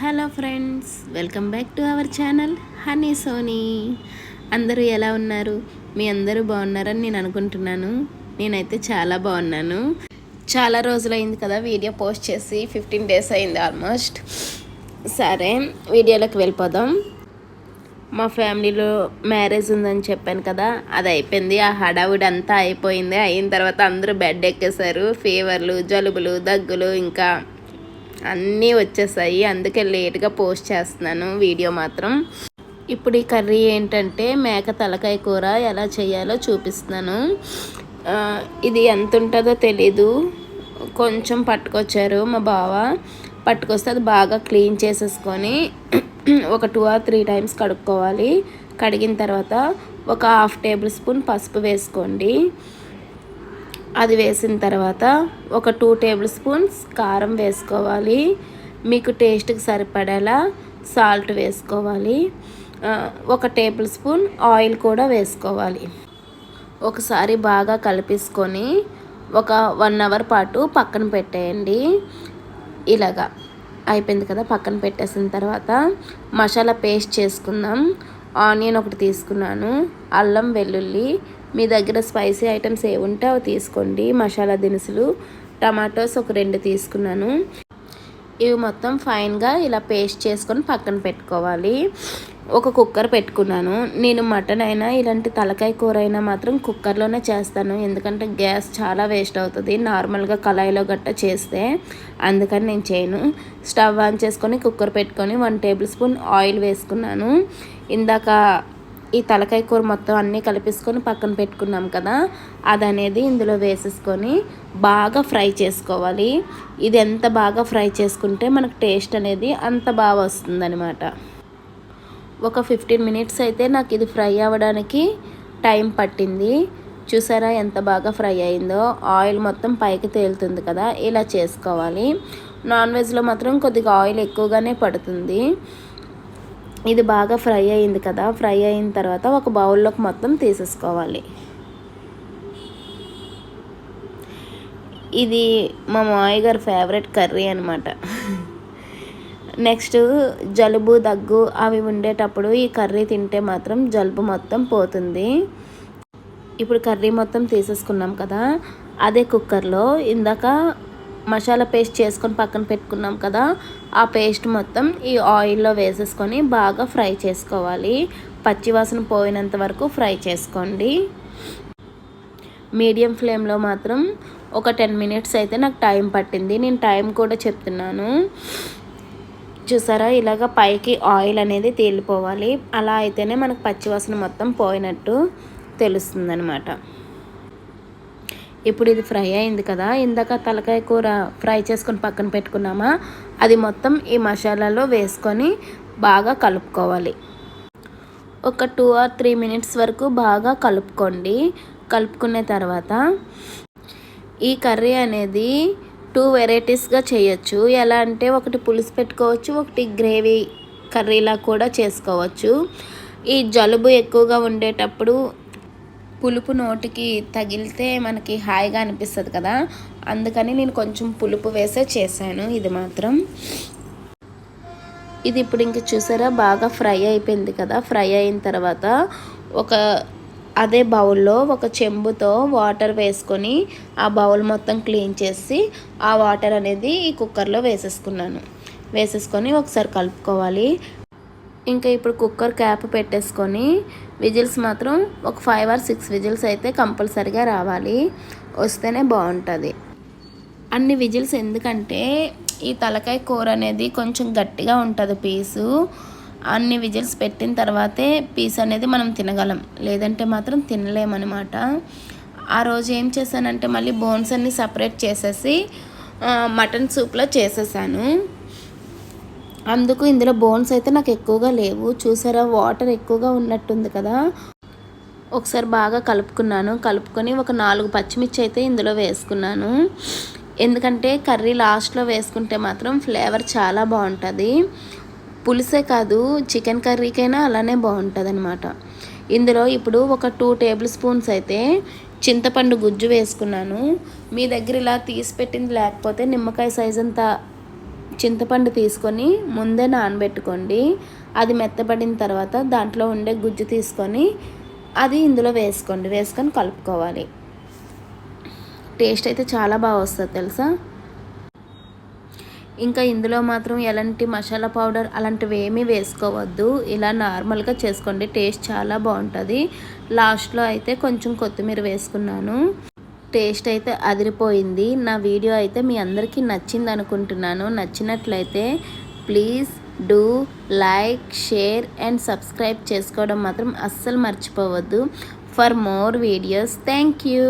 Hello friends, welcome back to our channel Honey Soni. అందరూ ఎలా ఉన్నారు? మీ అందరూ బాగున్నారని నేను అనుకుంటున్నాను. నేనైతే చాలా బాగున్నాను. చాలా రోజులైంది కదా వీడియో పోస్ట్ చేసి, 15 days అయింది ఆల్మోస్ట్. సరే, వీడియోలోకి వెళ్ళిపోదాం. మా ఫ్యామిలీలో మ్యారేజ్ ఉందని చెప్పాను కదా, అది అయిపోయింది. ఆ హడావుడి అంతా అయిపోయింది. అయిన తర్వాత అందరూ బెడ్ ఎక్కేశారు. ఫీవర్లు, జలుబులు, దగ్గులు ఇంకా అన్నీ వచ్చేసాయి. అందుకే లేట్గా పోస్ట్ చేస్తున్నాను వీడియో మాత్రం. ఇప్పుడు ఈ కర్రీ ఏంటంటే మేక తలకాయ కూర ఎలా చేయాలో చూపిస్తున్నాను. ఇది ఎంత ఉంటుందో తెలీదు, కొంచెం పట్టుకొచ్చారు మా బావ. పట్టుకొస్తే అది బాగా క్లీన్ చేసేసుకొని ఒక 2 or 3 times కడుక్కోవాలి. కడిగిన తర్వాత ఒక 1/2 tablespoon పసుపు వేసుకోండి. అది వేసిన తర్వాత ఒక 2 tablespoons కారం వేసుకోవాలి. మీకు టేస్ట్కి సరిపడేలా సాల్ట్ వేసుకోవాలి. 1 tablespoon ఆయిల్ కూడా వేసుకోవాలి. ఒకసారి బాగా కలిపేసుకొని ఒక 1 hour పాటు పక్కన పెట్టేయండి. ఇలాగా అయిపోయింది కదా, పక్కన పెట్టేసిన తర్వాత మసాలా పేస్ట్ చేసుకుందాం. ఆనియన్ ఒకటి తీసుకున్నాను, అల్లం వెల్లుల్లి, మీ దగ్గర స్పైసీ ఐటమ్స్ ఏ ఉంటే అవి తీసుకోండి. మసాలా దినుసులు, టమాటోస్ ఒక 2 తీసుకున్నాను. ఇవి మొత్తం ఫైన్గా ఇలా పేస్ట్ చేసుకొని పక్కన పెట్టుకోవాలి. ఒక కుక్కర్ పెట్టుకున్నాను. నేను మటన్ అయినా ఇలాంటి తలకాయ కూర అయినా మాత్రం కుక్కర్లోనే చేస్తాను, ఎందుకంటే గ్యాస్ చాలా వేస్ట్ అవుతుంది నార్మల్గా కళాయిలో గట్ట చేస్తే. అందుకని నేను చేయను. స్టవ్ ఆన్ చేసుకొని కుక్కర్ పెట్టుకొని 1 tablespoon ఆయిల్ వేసుకున్నాను. ఇందాక ఈ తలకాయ కూర మొత్తం అన్నీ కలిపేసుకొని పక్కన పెట్టుకున్నాం కదా, అది అనేది ఇందులో వేసేసుకొని బాగా ఫ్రై చేసుకోవాలి. ఇది ఎంత బాగా ఫ్రై చేసుకుంటే మనకు టేస్ట్ అనేది అంత బాగా వస్తుందన్నమాట. ఒక 15 minutes అయితే నాకు ఇది ఫ్రై అవ్వడానికి టైం పట్టింది. చూసారా ఎంత బాగా ఫ్రై అయిందో? ఆయిల్ మొత్తం పైకి తేలుతుంది కదా, ఇలా చేసుకోవాలి. నాన్ వెజ్లో మాత్రం కొద్దిగా ఆయిల్ ఎక్కువగానే పడుతుంది. ఇది బాగా ఫ్రై అయింది కదా, ఫ్రై అయిన తర్వాత ఒక బౌల్లోకి మొత్తం తీసేసుకోవాలి. ఇది మా మామయ్య గారి ఫేవరెట్ కర్రీ అనమాట. నెక్స్ట్ జలుబు, దగ్గు అవి ఉండేటప్పుడు ఈ కర్రీ తింటే మాత్రం జలుబు మొత్తం పోతుంది. ఇప్పుడు కర్రీ మొత్తం తీసేసుకున్నాం కదా, అదే కుక్కర్లో ఇందాక మసాలా పేస్ట్ చేసుకొని పక్కన పెట్టుకున్నాం కదా, ఆ పేస్ట్ మొత్తం ఈ ఆయిల్లో వేసేసుకొని బాగా ఫ్రై చేసుకోవాలి. పచ్చివాసన పోయినంత వరకు ఫ్రై చేసుకోండి. మీడియం ఫ్లేమ్లో మాత్రం ఒక 10 minutes అయితే నాకు టైం పట్టింది. నేను టైం కూడా చెప్తున్నాను. చూసారా, ఇలాగ పైకి ఆయిల్ అనేది తేలిపోవాలి. అలా అయితేనే మనకు పచ్చివాసన మొత్తం పోయినట్టు తెలుస్తుంది అనమాట. ఇప్పుడు ఇది ఫ్రై అయింది కదా, ఇందాక తలకాయ కూర ఫ్రై చేసుకొని పక్కన పెట్టుకున్నామా, అది మొత్తం ఈ మసాలాలో వేసుకొని బాగా కలుపుకోవాలి. ఒక 2 or 3 minutes వరకు బాగా కలుపుకోండి. కలుపుకున్న తర్వాత ఈ కర్రీ అనేది 2 varieties-గా చేయొచ్చు. ఎలా అంటే ఒకటి పులుసు పెట్టుకోవచ్చు, ఒకటి గ్రేవీ కర్రీలా కూడా చేసుకోవచ్చు. ఈ జలుబు ఎక్కువగా ఉండేటప్పుడు పులుపు నోటికి తగిలితే మనకి హాయిగా అనిపిస్తుంది కదా, అందుకని నేను కొంచెం పులుపు వేసే చేశాను ఇది మాత్రం. ఇది ఇప్పుడు ఇంక చూసారా బాగా ఫ్రై అయిపోయింది కదా. ఫ్రై అయిన తర్వాత అదే బౌల్లో ఒక చెంబుతో వాటర్ వేసుకొని ఆ బౌల్ మొత్తం క్లీన్ చేసి ఆ వాటర్ అనేది ఈ కుక్కర్లో వేసేసుకొని ఒకసారి కలుపుకోవాలి. ఇంకా ఇప్పుడు కుక్కర్ క్యాప్ పెట్టేసుకొని విజిల్స్ మాత్రం ఒక 5 or 6 విజిల్స్ అయితే కంపల్సరీగా రావాలి, వస్తేనే బాగుంటుంది. అన్ని విజిల్స్ ఎందుకంటే ఈ తలకాయ కూర అనేది కొంచెం గట్టిగా ఉంటుంది పీసు. అన్ని విజిల్స్ పెట్టిన తర్వాతే పీస్ అనేది మనం తినగలం, లేదంటే మాత్రం తినలేమన్నమాట. ఆ రోజు ఏం చేశానంటే మళ్ళీ బోన్స్ అన్ని సపరేట్ చేసేసి మటన్ సూప్లో చేసేసాను. అందుకు ఇందులో బోన్స్ అయితే నాకు ఎక్కువగా లేవు. చూసారా వాటర్ ఎక్కువగా ఉన్నట్టుంది కదా. ఒకసారి బాగా కలుపుకొని ఒక 4 పచ్చిమిర్చి అయితే ఇందులో వేసుకున్నాను. ఎందుకంటే కర్రీ లాస్ట్లో వేసుకుంటే మాత్రం ఫ్లేవర్ చాలా బాగుంటుంది. పులుసే కాదు, చికెన్ కర్రీకైనా అలానే బాగుంటుంది అనమాట. ఇందులో ఇప్పుడు ఒక 2 tablespoons అయితే చింతపండు గుజ్జు వేసుకున్నాను. మీ దగ్గర ఇలా తీసి పెట్టింది లేకపోతే నిమ్మకాయ సైజ్ అంతా చింతపండు తీసుకొని ముందే నానబెట్టుకోండి. అది మెత్తబడిన తర్వాత దాంట్లో ఉండే గుజ్జు తీసుకొని అది ఇందులో వేసుకొని కలుపుకోవాలి. టేస్ట్ అయితే చాలా బాగా వస్తుంది తెలుసా. ఇంకా ఇందులో మాత్రం ఎలాంటి మసాలా పౌడర్ అలాంటివి ఏమీ వేసుకోవద్దు. ఇలా నార్మల్గా చేసుకోండి, టేస్ట్ చాలా బాగుంటుంది. లాస్ట్లో అయితే కొంచెం కొత్తిమీర వేసుకున్నాను. టేస్ట్ అయితే అదిరిపోయింది. నా వీడియో అయితే మీ అందరికీ నచ్చింది అనుకుంటున్నాను. నచ్చినట్లయితే please do like, share and subscribe చేసుకోవడం మాత్రం అస్సలు మర్చిపోవద్దు. For more videos. Thank you.